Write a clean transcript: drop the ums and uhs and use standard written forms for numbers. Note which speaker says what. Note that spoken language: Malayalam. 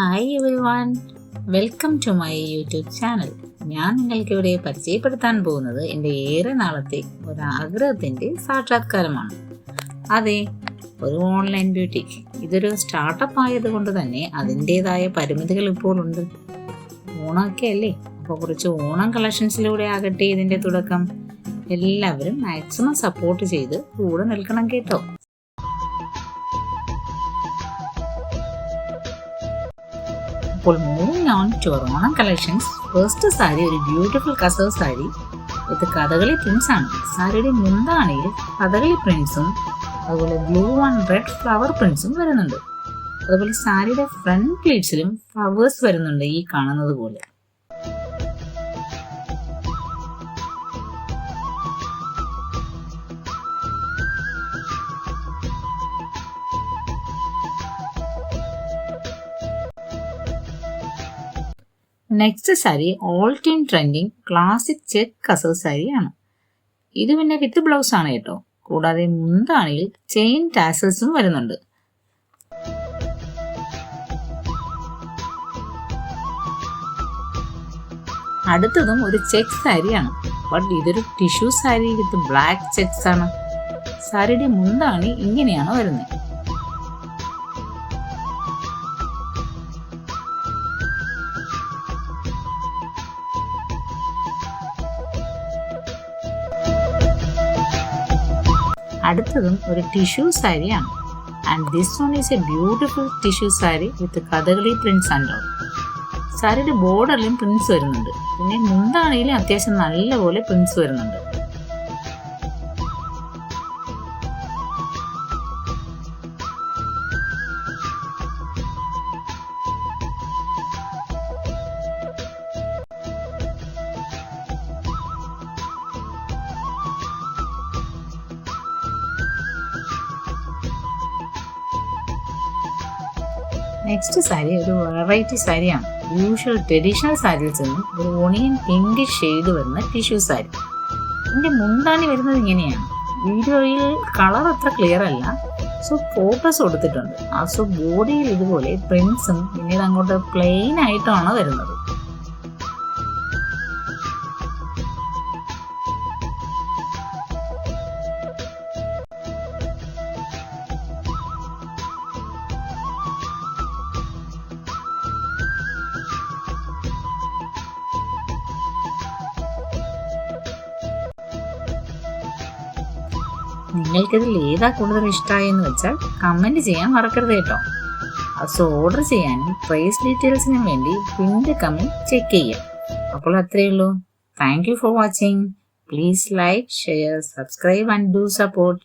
Speaker 1: Hi everyone, welcome to my YouTube channel. ഞാൻ നിങ്ങൾക്കിവിടെ പരിചയപ്പെടുത്താൻ പോകുന്നത് എൻ്റെ ഏറെ നാളത്തെ ഒരു ആഗ്രഹത്തിൻ്റെ സാക്ഷാത്കാരമാണ്. അതെ, ഒരു ഓൺലൈൻ ബ്യൂട്ടിക്. ഇതൊരു സ്റ്റാർട്ടപ്പ് ആയതുകൊണ്ട് തന്നെ അതിൻ്റേതായ പരിമിതികൾ ഇപ്പോൾ ഉണ്ട്. ഓണമൊക്കെ അല്ലേ, അപ്പോൾ കുറച്ച് ഓണം കളക്ഷൻസിലൂടെ ആകട്ടെ ഇതിൻ്റെ തുടക്കം. എല്ലാവരും മാക്സിമം സപ്പോർട്ട് ചെയ്ത് കൂടെ നിൽക്കണം കേട്ടോ. അപ്പോൾ moving on to Onam collections. First sari ഒരു ബ്യൂട്ടിഫുൾ കസവ് സാരി വിത്ത് കഥകളി പ്രിന്റ്സ് ആണ്. സാരിയുടെ മുന്താണിയിൽ കഥകളി പ്രിന്റ്സും അതുപോലെ ബ്ലൂ ആൻഡ് റെഡ് ഫ്ലവർ പ്രിന്റ്സും വരുന്നുണ്ട്. അതുപോലെ സാരിയുടെ ഫ്രണ്ട് പ്ലീറ്റ്സിലും ഫ്ലവേഴ്സ് വരുന്നുണ്ട്, ഈ കാണുന്നത് പോലെ. Next sari all time trending classic check കസവ് സാരിയാണ്. ഇത് പിന്നെ വിത്ത് ബ്ലൗസ് ആണ് കേട്ടോ. കൂടാതെ മുന്താണിയിൽ ചെയിൻ ടാസൽസും വരുന്നുണ്ട്. അടുത്തതും ഒരു ചെക്ക് സാരിയാണ്, ബട്ട് ഇതൊരു tissue sari with black checks ആണ്. സാരിയുടെ മുന്താണി ഇങ്ങനെയാണ് വരുന്നത്. അടുത്തതും ഒരു ടിഷ്യൂ സാരിയാണ്. And this one is a beautiful tissue sari with Kathakali prints and all. സാരിയുടെ ബോർഡറിലും പ്രിന്റ്സ് വരുന്നുണ്ട്, പിന്നെ മുന്താണിയിലും അത്യാവശ്യം നല്ലപോലെ പ്രിന്റ്സ് വരുന്നുണ്ട്. നെക്സ്റ്റ് സാരി ഒരു വെറൈറ്റി സാരിയാണ്. യൂഷ്വൽ ട്രഡീഷണൽ സാരീസിൽ നിന്നും ഒരു ഓണിയൻ പിങ്ക് ഷെയ്ഡ് വരുന്ന ടിഷ്യൂ സാരി. ഇതിന്റെ മുന്താണി വരുന്നത് ഇങ്ങനെയാണ്. വീഡിയോയിൽ കളർ അത്ര ക്ലിയർ അല്ല, സോ ഫോട്ടോസ് കൊടുത്തിട്ടുണ്ട്. സോ ബോഡിയിൽ ഇതുപോലെ പ്രിന്റ്സും പിന്നീട് അങ്ങോട്ട് പ്ലെയിൻ ആയിട്ടാണ് വരുന്നത്. നിങ്ങൾക്കിതിൽ ഏതാ കൂടുതൽ ഇഷ്ടമായെന്ന് വെച്ചാൽ കമൻറ്റ് ചെയ്യാൻ മറക്കരുത് കേട്ടോ. സോ ഓർഡർ ചെയ്യാനും പ്രൈസ് ഡീറ്റെയിൽസിനും വേണ്ടി പിന്നീട് കമൻറ്റ് ചെക്ക് ചെയ്യാം. അപ്പോൾ അത്രയേ ഉള്ളൂ. Thank you for watching. Please like, share, subscribe and do support.